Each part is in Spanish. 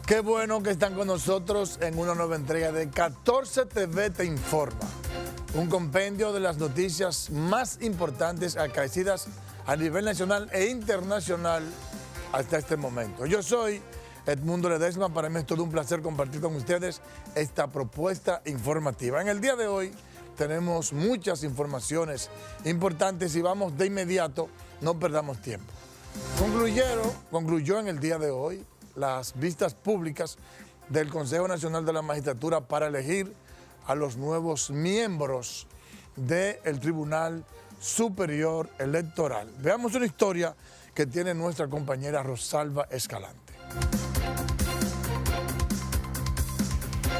Qué bueno que están con nosotros en una nueva entrega de 14 TV Te Informa, un compendio de las noticias más importantes acaecidas a nivel nacional e internacional hasta este momento. Yo soy Edmundo Ledesma, para mí es todo un placer compartir con ustedes esta propuesta informativa. En el día de hoy tenemos muchas informaciones importantes y vamos de inmediato, no perdamos tiempo. Concluyó en el día de hoy las vistas públicas del Consejo Nacional de la Magistratura para elegir a los nuevos miembros del Tribunal Superior Electoral. Veamos una historia que tiene nuestra compañera Rosalba Escalante.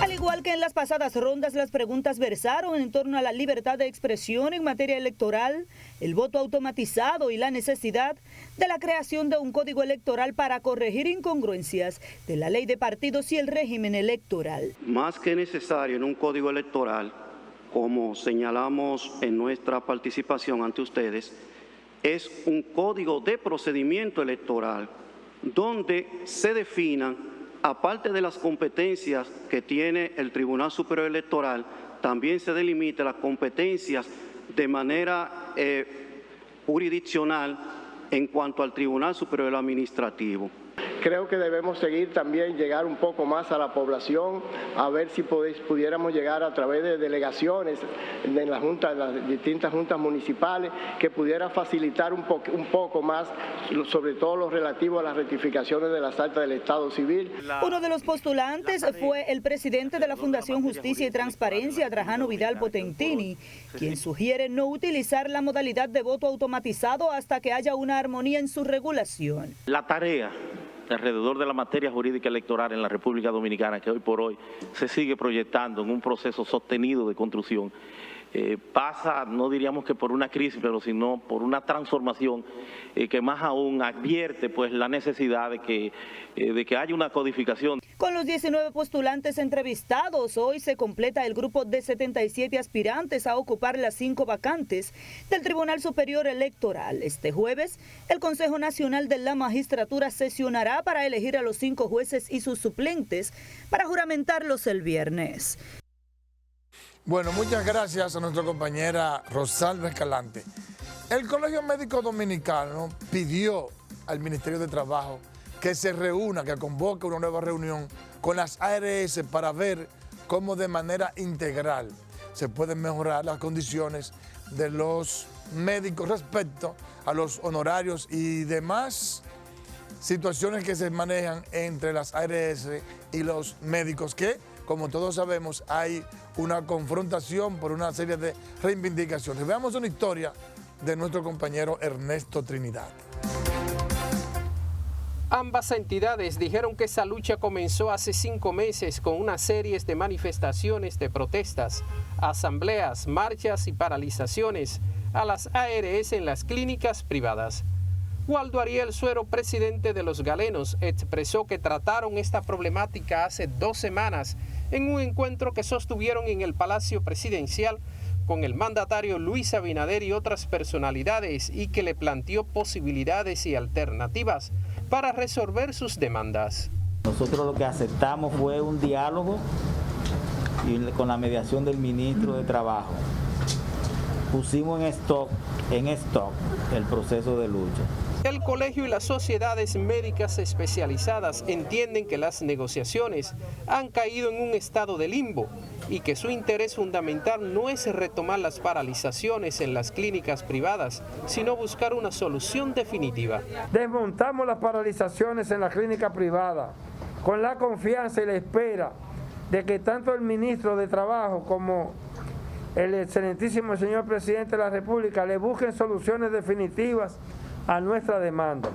Al igual que en las pasadas rondas, las preguntas versaron en torno a la libertad de expresión en materia electoral, el voto automatizado y la necesidad de la creación de un código electoral para corregir incongruencias de la ley de partidos y el régimen electoral. Más que necesario en un código electoral, como señalamos en nuestra participación ante ustedes, es un código de procedimiento electoral donde se definan, aparte de las competencias que tiene el Tribunal Superior Electoral, también se delimita las competencias de manera jurisdiccional en cuanto al Tribunal Superior Administrativo. Creo que debemos seguir también, llegar un poco más a la población, a ver si pudiéramos llegar a través de delegaciones en las distintas juntas municipales, que pudiera facilitar un poco más, sobre todo lo relativo a las rectificaciones de las actas del Estado Civil. Uno de los postulantes fue el presidente de la Fundación Justicia y Transparencia, Trajano Vidal Potentini, quien sugiere no utilizar la modalidad de voto automatizado hasta que haya una armonía en su regulación. La tarea alrededor de la materia jurídica electoral en la República Dominicana, que hoy por hoy se sigue proyectando en un proceso sostenido de construcción, pasa, no diríamos que por una crisis, pero sino por una transformación que más aún advierte pues la necesidad de que haya una codificación. Con los 19 postulantes entrevistados, hoy se completa el grupo de 77 aspirantes a ocupar las 5 vacantes del Tribunal Superior Electoral. Este jueves, el Consejo Nacional de la Magistratura sesionará para elegir a los 5 jueces y sus suplentes para juramentarlos el viernes. Bueno, muchas gracias a nuestra compañera Rosalba Escalante. El Colegio Médico Dominicano pidió al Ministerio de Trabajo que se reúna, que convoque una nueva reunión con las ARS para ver cómo de manera integral se pueden mejorar las condiciones de los médicos respecto a los honorarios y demás situaciones que se manejan entre las ARS y los médicos, que, como todos sabemos, hay una confrontación por una serie de reivindicaciones. Veamos una historia de nuestro compañero Ernesto Trinidad. Ambas entidades dijeron que esa lucha comenzó hace 5 meses con una serie de manifestaciones de protestas, asambleas, marchas y paralizaciones a las ARS en las clínicas privadas. Waldo Ariel Suero, presidente de los Galenos, expresó que trataron esta problemática hace 2 semanas en un encuentro que sostuvieron en el Palacio Presidencial con el mandatario Luis Abinader y otras personalidades, y que le planteó posibilidades y alternativas para resolver sus demandas. Nosotros lo que aceptamos fue un diálogo y con la mediación del ministro de Trabajo. Pusimos en stock el proceso de lucha. El colegio y las sociedades médicas especializadas entienden que las negociaciones han caído en un estado de limbo y que su interés fundamental no es retomar las paralizaciones en las clínicas privadas, sino buscar una solución definitiva. Desmontamos las paralizaciones en la clínica privada con la confianza y la espera de que tanto el ministro de Trabajo como el excelentísimo señor presidente de la República le busquen soluciones definitivas a nuestra demanda.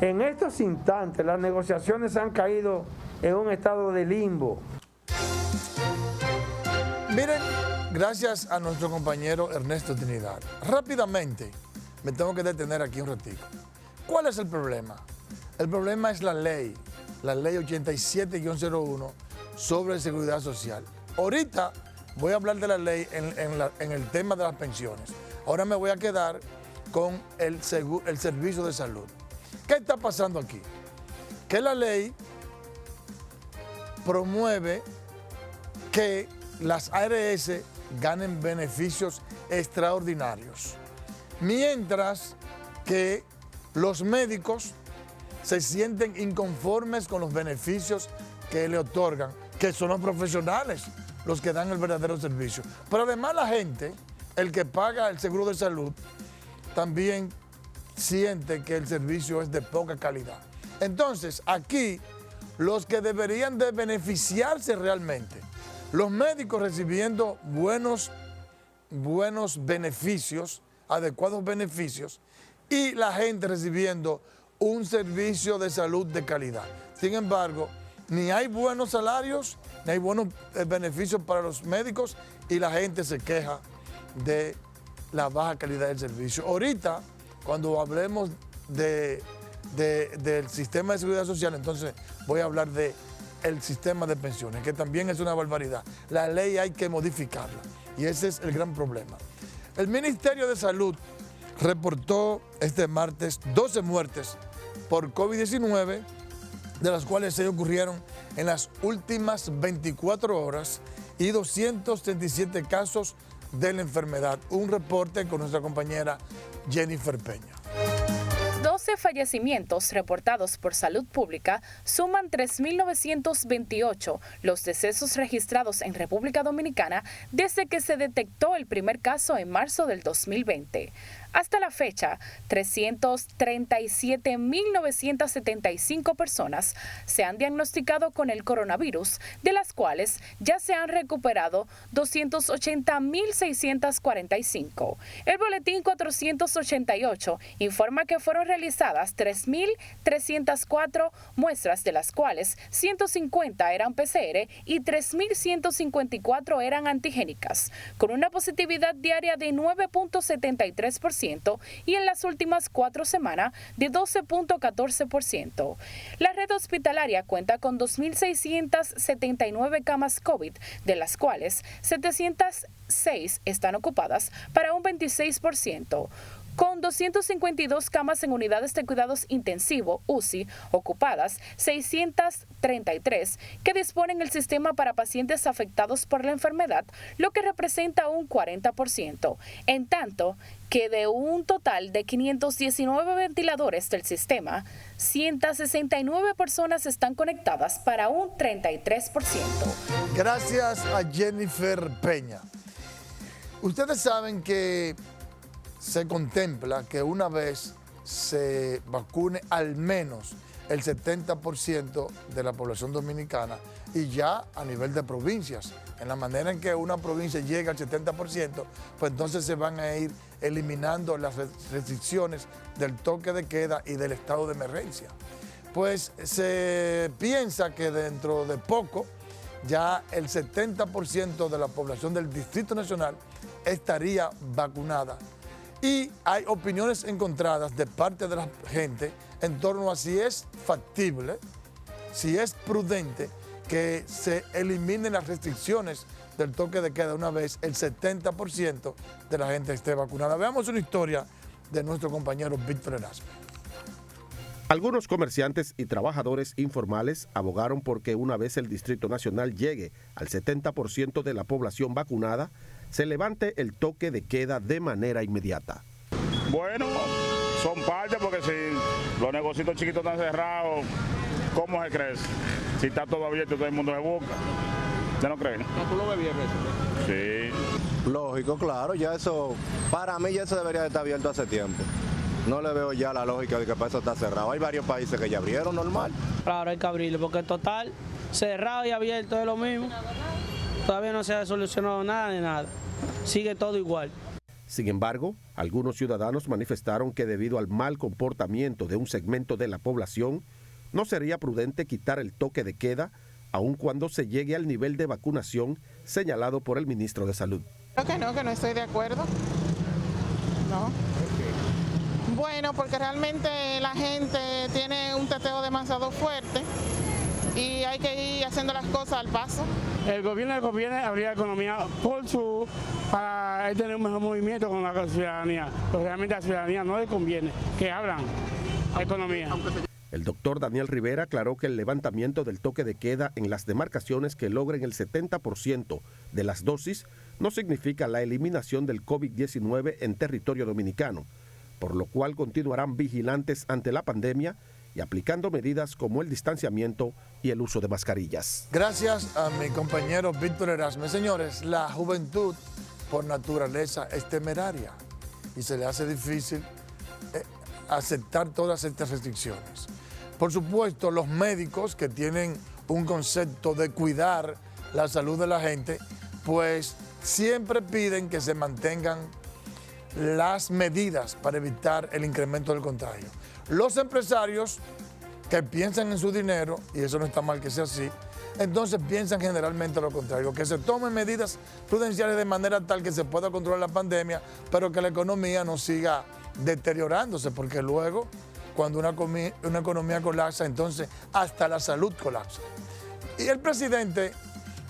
En estos instantes las negociaciones han caído en un estado de limbo. Miren, gracias a nuestro compañero Ernesto Trinidad. Rápidamente, me tengo que detener aquí un ratito. ¿Cuál es el problema? El problema es la ley 87-01 sobre seguridad social. Ahorita voy a hablar de la ley en el tema de las pensiones. Ahora me voy a quedar con el servicio de salud. ¿Qué está pasando aquí? Que la ley promueve que las ARS ganen beneficios extraordinarios, mientras que los médicos se sienten inconformes con los beneficios que le otorgan, que son los profesionales los que dan el verdadero servicio. Pero además la gente, el que paga el seguro de salud, también siente que el servicio es de poca calidad. Entonces, aquí, los que deberían de beneficiarse realmente, los médicos recibiendo buenos beneficios, adecuados beneficios, y la gente recibiendo un servicio de salud de calidad. Sin embargo, ni hay buenos salarios, ni hay buenos beneficios para los médicos, y la gente se queja de la baja calidad del servicio. Ahorita, cuando hablemos del sistema de seguridad social, entonces voy a hablar del sistema de pensiones, que también es una barbaridad. La ley hay que modificarla, y ese es el gran problema. El Ministerio de Salud reportó este martes 12 muertes por COVID-19, de las cuales 6 ocurrieron en las últimas 24 horas y 237 casos de la enfermedad. Un reporte con nuestra compañera Jennifer Peña. 12 fallecimientos reportados por Salud Pública suman 3.928 los decesos registrados en República Dominicana desde que se detectó el primer caso en marzo del 2020. Hasta la fecha, 337.975 personas se han diagnosticado con el coronavirus, de las cuales ya se han recuperado 280.645. El boletín 488 informa que fueron realizadas 3.304 muestras, de las cuales 150 eran PCR y 3.154 eran antigénicas, con una positividad diaria de 9.73%. Y en las últimas 4 semanas de 12.14%. La red hospitalaria cuenta con 2.679 camas COVID, de las cuales 706 están ocupadas para un 26%. Con 252 camas en unidades de cuidados intensivos, UCI, ocupadas, 633 que disponen el sistema para pacientes afectados por la enfermedad, lo que representa un 40%, en tanto que de un total de 519 ventiladores del sistema, 169 personas están conectadas para un 33%. Gracias a Jennifer Peña. Ustedes saben que se contempla que una vez se vacune al menos el 70% de la población dominicana, y ya a nivel de provincias. En la manera en que una provincia llega al 70%, pues entonces se van a ir eliminando las restricciones del toque de queda y del estado de emergencia. Pues se piensa que dentro de poco ya el 70% de la población del Distrito Nacional estaría vacunada. Y hay opiniones encontradas de parte de la gente en torno a si es factible, si es prudente que se eliminen las restricciones del toque de queda una vez el 70% de la gente esté vacunada. Veamos una historia de nuestro compañero Víctor Erasmo. Algunos comerciantes y trabajadores informales abogaron porque una vez el Distrito Nacional llegue al 70% de la población vacunada, se levante el toque de queda de manera inmediata. Bueno, son parte porque si los negocios chiquitos están cerrados, ¿cómo se crece? Si está todo abierto, todo el mundo se busca. ¿Usted no cree? ¿Tú lo ves bien eso? Sí. Lógico, claro, ya eso, para mí ya eso debería de estar abierto hace tiempo. No le veo ya la lógica de que para eso está cerrado. Hay varios países que ya abrieron normal. Claro, hay que abrirlo porque en total, cerrado y abierto es lo mismo. Todavía no se ha solucionado nada ni nada. Sigue todo igual. Sin embargo, algunos ciudadanos manifestaron que debido al mal comportamiento de un segmento de la población, no sería prudente quitar el toque de queda, aun cuando se llegue al nivel de vacunación señalado por el ministro de Salud. Creo que no estoy de acuerdo. No. Bueno, porque realmente la gente tiene un teteo demasiado fuerte y hay que ir haciendo las cosas al paso. El gobierno le conviene abrir la economía para tener un mejor movimiento con la ciudadanía. Pero realmente a la ciudadanía no le conviene que abran la economía. El doctor Daniel Rivera aclaró que el levantamiento del toque de queda en las demarcaciones que logren el 70% de las dosis no significa la eliminación del COVID-19 en territorio dominicano, por lo cual continuarán vigilantes ante la pandemia y aplicando medidas como el distanciamiento y el uso de mascarillas. Gracias a mi compañero Víctor Erasme. Señores, la juventud por naturaleza es temeraria y se le hace difícil aceptar todas estas restricciones. Por supuesto, los médicos que tienen un concepto de cuidar la salud de la gente, pues siempre piden que se mantengan las medidas para evitar el incremento del contagio. Los empresarios que piensan en su dinero, y eso no está mal que sea así, entonces piensan generalmente lo contrario, que se tomen medidas prudenciales de manera tal que se pueda controlar la pandemia, pero que la economía no siga deteriorándose, porque luego, cuando una economía colapsa, entonces hasta la salud colapsa. Y el presidente,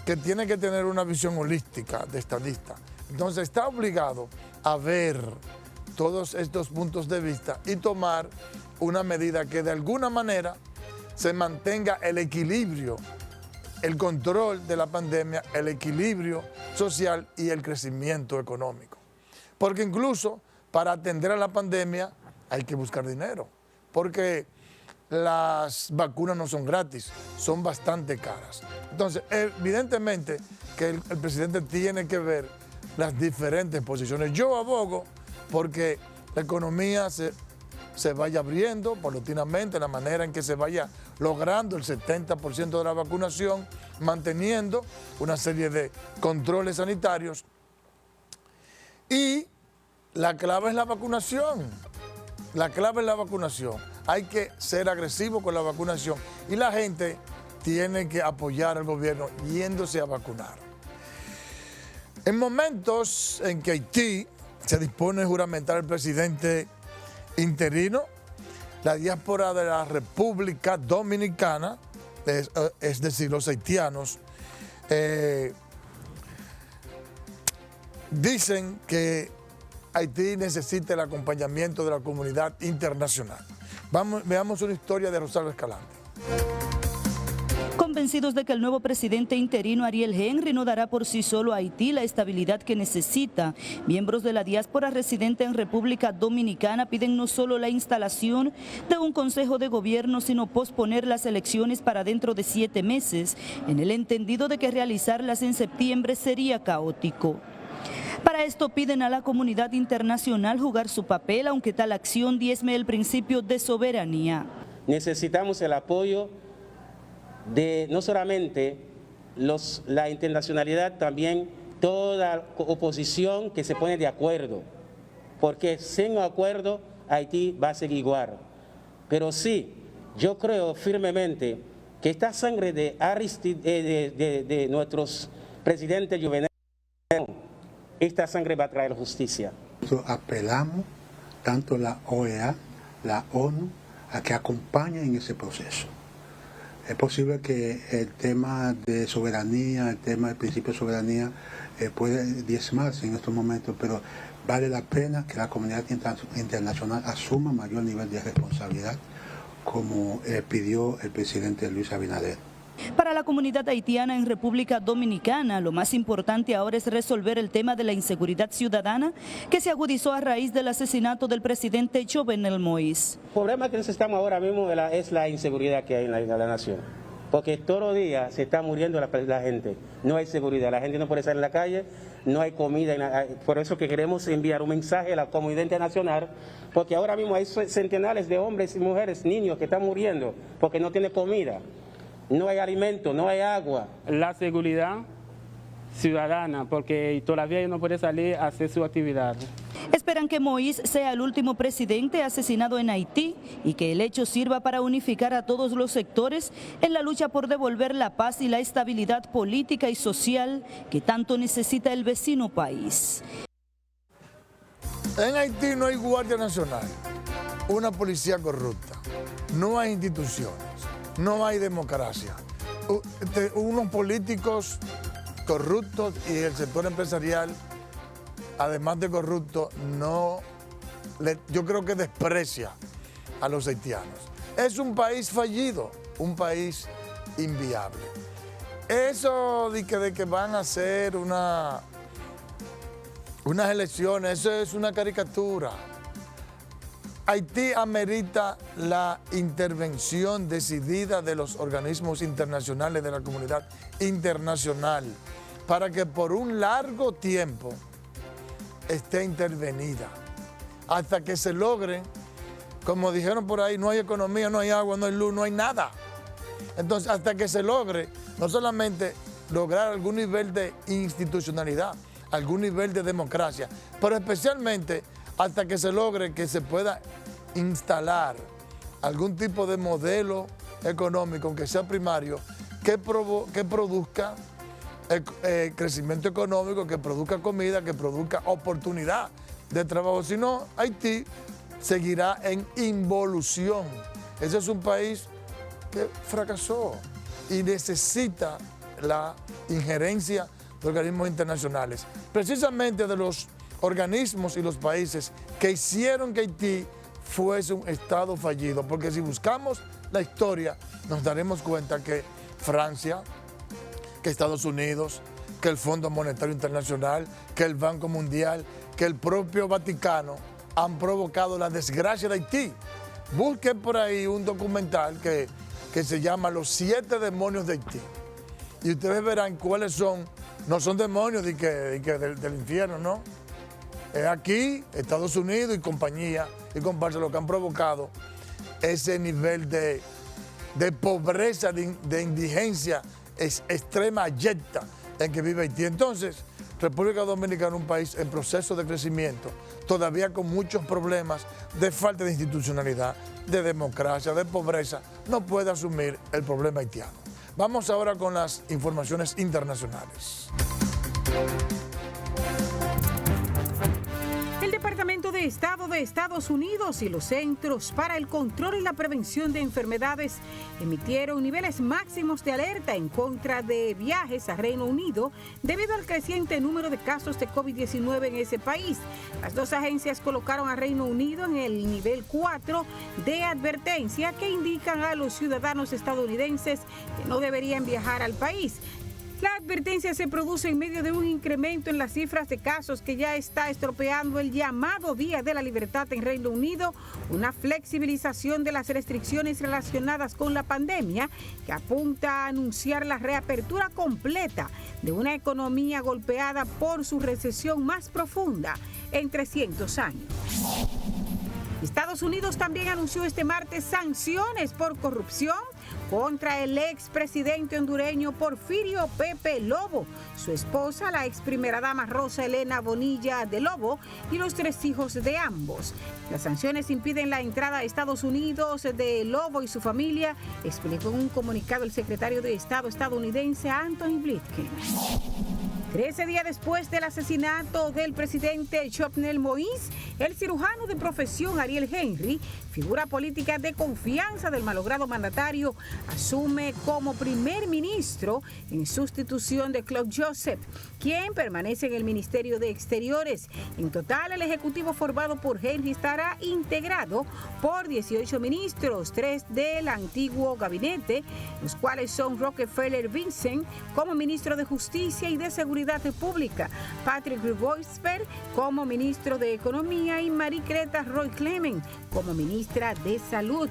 que tiene que tener una visión holística de estadista, entonces está obligado a ver todos estos puntos de vista y tomar una medida que de alguna manera se mantenga el equilibrio, el control de la pandemia, el equilibrio social y el crecimiento económico. Porque incluso para atender a la pandemia hay que buscar dinero, porque las vacunas no son gratis, son bastante caras. Entonces, evidentemente que el presidente tiene que ver las diferentes posiciones. Yo abogo porque la economía se vaya abriendo paulatinamente, la manera en que se vaya logrando el 70% de la vacunación, manteniendo una serie de controles sanitarios. Y la clave es la vacunación. La clave es la vacunación. Hay que ser agresivo con la vacunación y la gente tiene que apoyar al gobierno yéndose a vacunar. En momentos en que Haití se dispone a juramentar al presidente interino, la diáspora de la República Dominicana, es decir, los haitianos, dicen que Haití necesita el acompañamiento de la comunidad internacional. Veamos una historia de Rosalba Escalante. Convencidos de que el nuevo presidente interino Ariel Henry no dará por sí solo a Haití la estabilidad que necesita, miembros de la diáspora residente en República Dominicana piden no solo la instalación de un consejo de gobierno, sino posponer las elecciones para dentro de 7 meses, en el entendido de que realizarlas en septiembre sería caótico. Para esto piden a la comunidad internacional jugar su papel, aunque tal acción diezme el principio de soberanía. Necesitamos el apoyo de no solamente la internacionalidad, también toda oposición que se pone de acuerdo, porque sin acuerdo Haití va a seguir igual. Pero sí, yo creo firmemente que esta sangre de nuestros presidentes juveniles, esta sangre va a traer justicia. Nosotros apelamos tanto la OEA, la ONU, a que acompañen en ese proceso. Es posible que el tema de soberanía, el tema del principio de soberanía puede diezmarse en estos momentos, pero vale la pena que la comunidad internacional asuma mayor nivel de responsabilidad, como pidió el presidente Luis Abinader. Para la comunidad haitiana en República Dominicana, lo más importante ahora es resolver el tema de la inseguridad ciudadana que se agudizó a raíz del asesinato del presidente Jovenel Moïse. El problema que necesitamos ahora mismo es la inseguridad que hay en la nación, porque todos los días se está muriendo la gente, no hay seguridad, la gente no puede salir en la calle, no hay comida, por eso que queremos enviar un mensaje a la comunidad internacional, porque ahora mismo hay centenares de hombres y mujeres, niños que están muriendo porque no tienen comida. No hay alimento, no hay agua. La seguridad ciudadana, porque todavía no puede salir a hacer su actividad. Esperan que Moïse sea el último presidente asesinado en Haití y que el hecho sirva para unificar a todos los sectores en la lucha por devolver la paz y la estabilidad política y social que tanto necesita el vecino país. En Haití no hay Guardia Nacional, una policía corrupta, no hay instituciones. No hay democracia. Unos políticos corruptos y el sector empresarial, además de corrupto, yo creo que desprecia a los haitianos. es un país fallido, un país inviable. Eso de que van a hacer unas elecciones, eso es una caricatura. Haití amerita la intervención decidida de los organismos internacionales, de la comunidad internacional, para que por un largo tiempo esté intervenida, hasta que se logre, como dijeron por ahí, no hay economía, no hay agua, no hay luz, no hay nada. Entonces, hasta que se logre, no solamente lograr algún nivel de institucionalidad, algún nivel de democracia, pero especialmente hasta que se logre que se pueda instalar algún tipo de modelo económico, aunque sea primario, que produzca crecimiento económico, que produzca comida, que produzca oportunidad de trabajo. Si no, Haití seguirá en involución. Ese es un país que fracasó y necesita la injerencia de organismos internacionales, precisamente de los organismos y los países que hicieron que Haití fuese un estado fallido, porque si buscamos la historia nos daremos cuenta que Francia, que Estados Unidos, que el Fondo Monetario Internacional, que el Banco Mundial, que el propio Vaticano han provocado la desgracia de Haití. Busquen por ahí un documental que se llama Los 7 demonios de Haití y ustedes verán cuáles son. No son demonios del infierno, ¿no? Es aquí, Estados Unidos y compañía y comparsa lo que han provocado ese nivel de pobreza, de indigencia extrema, abyecta en que vive Haití. Entonces, República Dominicana, un país en proceso de crecimiento, todavía con muchos problemas de falta de institucionalidad, de democracia, de pobreza, no puede asumir el problema haitiano. Vamos ahora con las informaciones internacionales. El Departamento de Estado de Estados Unidos y los Centros para el Control y la Prevención de Enfermedades emitieron niveles máximos de alerta en contra de viajes a Reino Unido debido al creciente número de casos de COVID-19 en ese país. Las dos agencias colocaron a Reino Unido en el nivel 4 de advertencia que indican a los ciudadanos estadounidenses que no deberían viajar al país. La advertencia se produce en medio de un incremento en las cifras de casos que ya está estropeando el llamado Día de la Libertad en Reino Unido, una flexibilización de las restricciones relacionadas con la pandemia que apunta a anunciar la reapertura completa de una economía golpeada por su recesión más profunda en 300 años. Estados Unidos también anunció este martes sanciones por corrupción contra el expresidente hondureño Porfirio Pepe Lobo, su esposa, la ex primera dama Rosa Elena Bonilla de Lobo, y los 3 hijos de ambos. Las sanciones impiden la entrada a Estados Unidos de Lobo y su familia, explicó en un comunicado el secretario de Estado estadounidense Anthony Blinken. 13 días después del asesinato del presidente Jovenel Moïse, el cirujano de profesión Ariel Henry, figura política de confianza del malogrado mandatario, asume como primer ministro en sustitución de Claude Joseph, quien permanece en el Ministerio de Exteriores. En total, el ejecutivo formado por Henry estará integrado por 18 ministros, 3 del antiguo gabinete, los cuales son Rockefeller Vincent como ministro de Justicia y de Seguridad Pública, Patrick Royceper como ministro de Economía y Marie-Greta Roy Clement como ministra de Salud.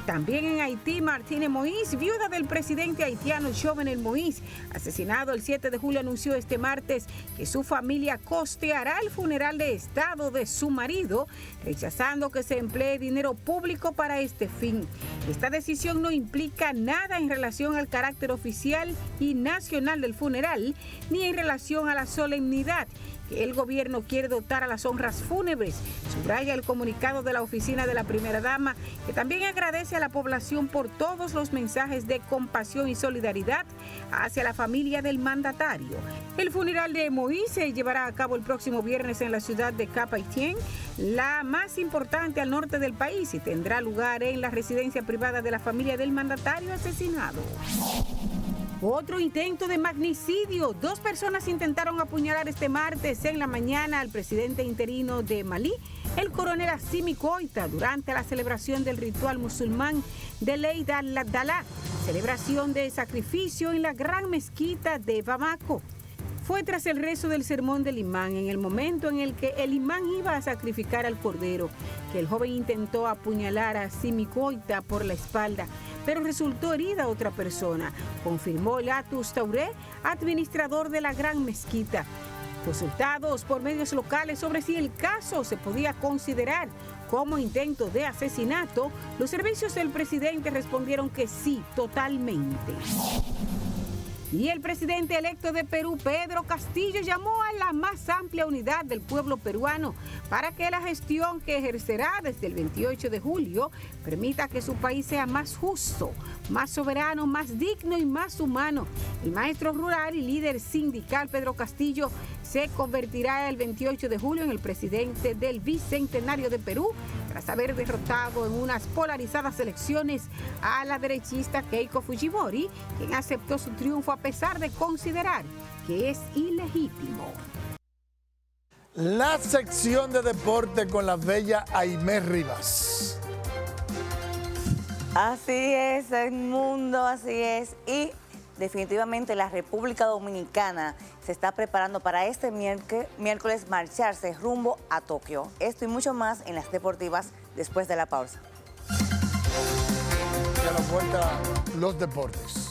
También en Haití, Martine Moïse, viuda del presidente haitiano Jovenel Moïse, asesinado el 7 de julio, anunció este martes que su familia costeará el funeral de Estado de su marido, rechazando que se emplee dinero público para este fin. Esta decisión no implica nada en relación al carácter oficial y nacional del funeral, ni en relación a la solemnidad que el gobierno quiere dotar a las honras fúnebres, subraya el comunicado de la oficina de la primera dama, que también agradece a la población por todos los mensajes de compasión y solidaridad hacia la familia del mandatario. El funeral de Moïse se llevará a cabo el próximo viernes en la ciudad de Cap-Haitien, la más importante al norte del país, y tendrá lugar en la residencia privada de la familia del mandatario asesinado. Otro intento de magnicidio. 2 personas intentaron apuñalar este martes en la mañana al presidente interino de Malí, el coronel Assimi Goïta durante la celebración del ritual musulmán de Eid al-Adha, celebración de sacrificio en la gran mezquita de Bamako. Fue tras el rezo del sermón del imán, en el momento en el que el imán iba a sacrificar al cordero, que el joven intentó apuñalar a Assimi Goïta por la espalda, pero resultó herida otra persona, confirmó Latus Touré, administrador de la gran mezquita. Consultados por medios locales sobre si el caso se podía considerar como intento de asesinato, los servicios del presidente respondieron que sí, totalmente. Y el presidente electo de Perú, Pedro Castillo, llamó a la más amplia unidad del pueblo peruano para que la gestión que ejercerá desde el 28 de julio permita que su país sea más justo, más soberano, más digno y más humano. El maestro rural y líder sindical Pedro Castillo se convertirá el 28 de julio en el presidente del Bicentenario de Perú, tras haber derrotado en unas polarizadas elecciones a la derechista Keiko Fujimori, quien aceptó su triunfo a pesar de considerar que es ilegítimo. La sección de deporte con la bella Aimé Rivas. Así es, el mundo, así es. Y definitivamente la República Dominicana se está preparando para este miércoles marcharse rumbo a Tokio. Esto y mucho más en las deportivas después de la pausa. Y a la vuelta, los deportes.